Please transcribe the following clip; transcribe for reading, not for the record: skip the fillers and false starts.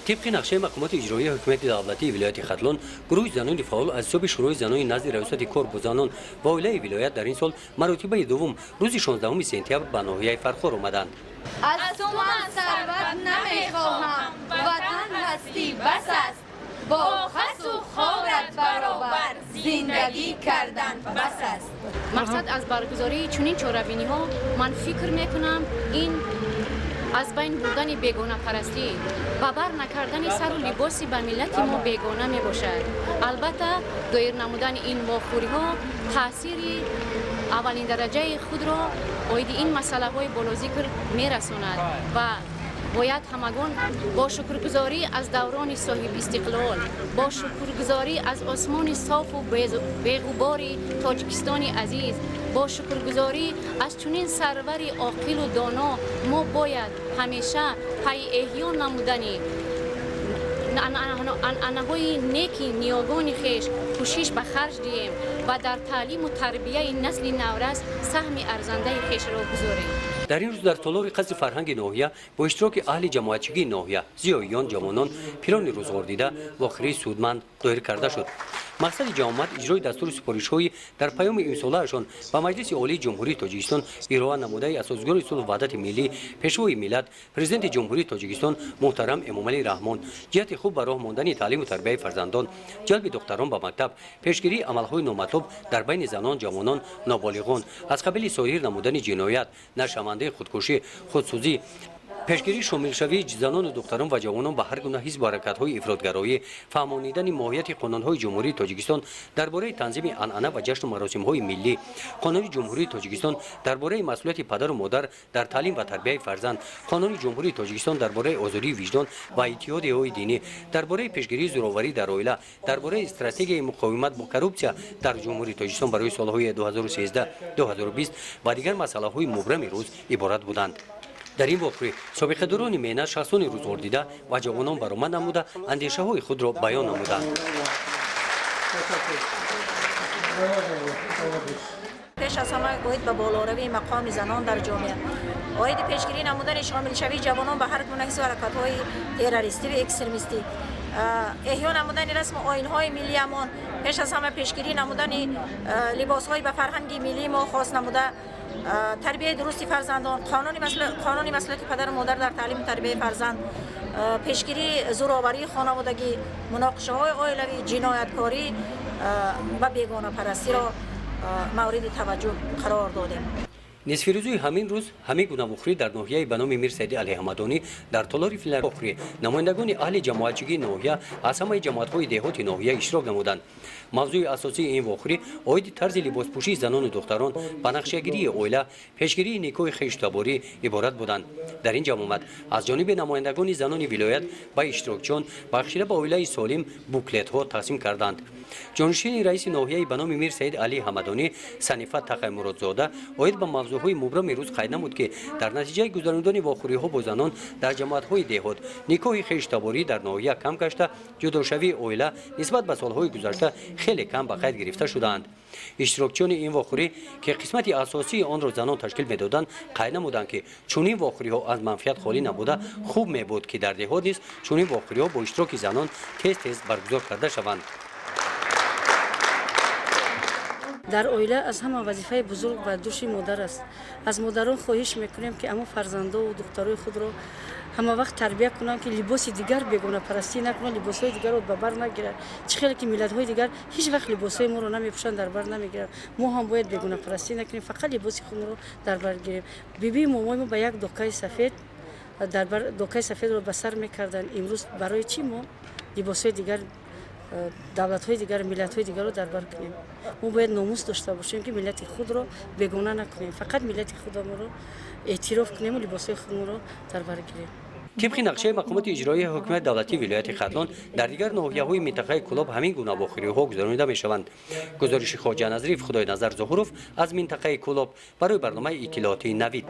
طبق نقشه مقامات اجرایی حکومت دولتی ولایت خرطلان، گروه زنان فعال از صبح شروع زنان نزد ریاست کار با زنان و اولای ولایت در این سال مراتبه دوم روز 16 سپتامبر به ناحیه فرخار آمدند. از تو من ثروت نمیخواهم، وطن هستی بس است، با خس و خاورت برابر زندگی کردن بس است. مقصد از برگزاری چنین چهاربینی ها من فکر میکنم این از بین بردن بیگانه پرستی و بر نکردن سر و لباسی به ملت ما بیگانه می باشد. البته دایر نمودن این واخوری ها تاثیر اولین درجه خود را باید این مسئله های بالا ذکر می رساند و باید همگان با شکرگزاری از دوران صاحب استقلال، با شکرگزاری از آسمان صاف و بیغبار تاجیکستان عزیز، با شکرگزاری از چنین سروری عاقل و دانا ما باید همیشه پای احیا نمودنی انهای نیکی نیاگان خیش کوشش به خرج دهیم و در تعلیم و تربیه نسل نورس سهم ارزنده خیش را گذاریم. در این روز در تالار قصر فرهنگ ناحیه با اشتراک اهل جماعتچگی ناحیه، زیاییان، جوانان، پیران روزگار دیده و خیری سودمند دایر کرده شد. مقصد جماعت اجرای دستور سپارش‌های در پیام امساله‌شان به مجلس عالی جمهوری تاجیکستان ارائه نموده اساسگار صلح و وحدت ملی، پیشوای ملت، پرزیدنت جمهوری تاجیکستان محترم امامعلی رحمان، جهت خوب به راه ماندن تعلیم و تربیت فرزندان، جلب دختران به مکتب، پیشگیری عمل‌های نامطلوب در بین زنان، جوانان، نابالغان، از قبیل سایر نمودن جنایت، نشمانده خودکشی، خودسوزی، پیشگیری شامل شوی زنان و دختران و جوانان به هر گونه حزب و حرکت‌های افراطگرایی، فهمانیدن ماهیت قانون‌های جمهوری تاجیکستان درباره تنظیم عنعنه و جشن و مراسم‌های ملی، قانون جمهوری تاجیکستان درباره مسئولیت پدر و مادر در تعلیم و تربیت فرزند، قانون جمهوری تاجیکستان درباره آزادی وجدان و اتحادیه‌های دینی، درباره پیشگیری زورآوری در عائله، درباره استراتژی مقاومت با کروپسیا در جمهوری تاجیکستان برای سال‌های 2013-2020 و دیگر مسائل‌های مبرم روز عبارت بودند. در این واقعه سابقه دوران مهنت شخصان روزگار دیده و جوانان برآمد نموده اندیشه های خود را بیان نمودند. پیش از همه باید به بالاروی مقام زنان در جامعه باید پیشگیری نمودن شامل شوی جوانان به هر گونه حزب و حرکت‌های تروریستی و اکستریمیستی، احیا نمودن رسم و آیین‌های ملی امان، پیش از همه پیشگیری نمودن لباس‌های به فرهنگ ملی ما خاص نموده، تربیت درستی فرزندان، قانون مسئولیت پدر و مادر در تعلیم و تربیت فرزند، پیشگیری زورآوری خانوادگی، مناقشه‌های عائلوی، جنایتکاری و بیگانه پرستی را مورد توجه قرار دادیم. نصف روزی همین روز همه گونه بخوری در ناحیه به نام میر سید علی حمدانی در تالار فیلم بخوری نمایندگان اهل جماعتچگی ناحیه از همه جماعت‌های دهاتی ناحیه اشتراک نمودند. موضوع اساسی این بخوری عاید طرز لباسپوشی زنان و دختران به نقشه‌گیری عائله، پیشگیری نیکوی خویشتباری عبارت بودند. در این جماعت از جانب نمایندگان زنان ولایت به اشتراکچیان بخشیده به عائله سالم بوکلت‌ها تقسیم کردند. جانشین رئیس ناحیه به نام میر سید علی حمدانی صنیفه تقی مرادزاده عاید به موضوعهای مبرم روز قید نمود که در نتیجه گذراندن واخوری‌ها با زنان در جماعت‌های دهات نیکوی خویشتباری در ناحیه کم گشته، جداشوی عائله نسبت به سال‌های گذشته خیلی کم به قید گرفته شدند. اشتراکچیان این واخوری که قسمت اساسی آن را زنان تشکیل می‌دادند قید نمودند که چنین واخوری‌ها از منفعت خالی نبوده خوب می‌بود که در دهات نیز چنین واخوری‌ها با اشتراک زنان تیز برگزار کرده شوند. در عائله از همه وظیفه بزرگ و دوش مادر است. از مادران خواهش میکنیم که اما فرزندان و دخترای خود را همه وقت تربیت کنند که لباس دیگر بیگانه پرستی نکنند، لباسهای دیگر را به بر نگیرند. چه که ملت‌های دیگر هیچ وقت لباسهای ما را نمیپوشند، در بر نمیگیرند. ما هم باید بیگانه پرستی نکنیم، فقط لباس خود را در بر گیریم. بیبی مامای ما به یک دکه سفید در بر دکه سفید را به سر میکردند. امروز برای چی ما لباسهای دیگر دولت‌های دیگر، ملت‌های دیگر رو در بر کنیم؟ ما باید ناموس داشته باشیم که ملت خود رو بیگانه نکنیم، فقط ملت خود ما رو اعتراف کنیم و لباس‌های خود رو در بر گیریم. طبق نقشه مقامات اجرایی حکومت دولتی ولایت خرطلان در دیگر ناحیه‌های منطقه کلاب همین گونه واخوری‌ها گذرانیده می‌شوند. گزارش خواجه نظریف خدای نظر ظهوروف از منطقه کلاب برای برنامه اطلاعاتی نوید.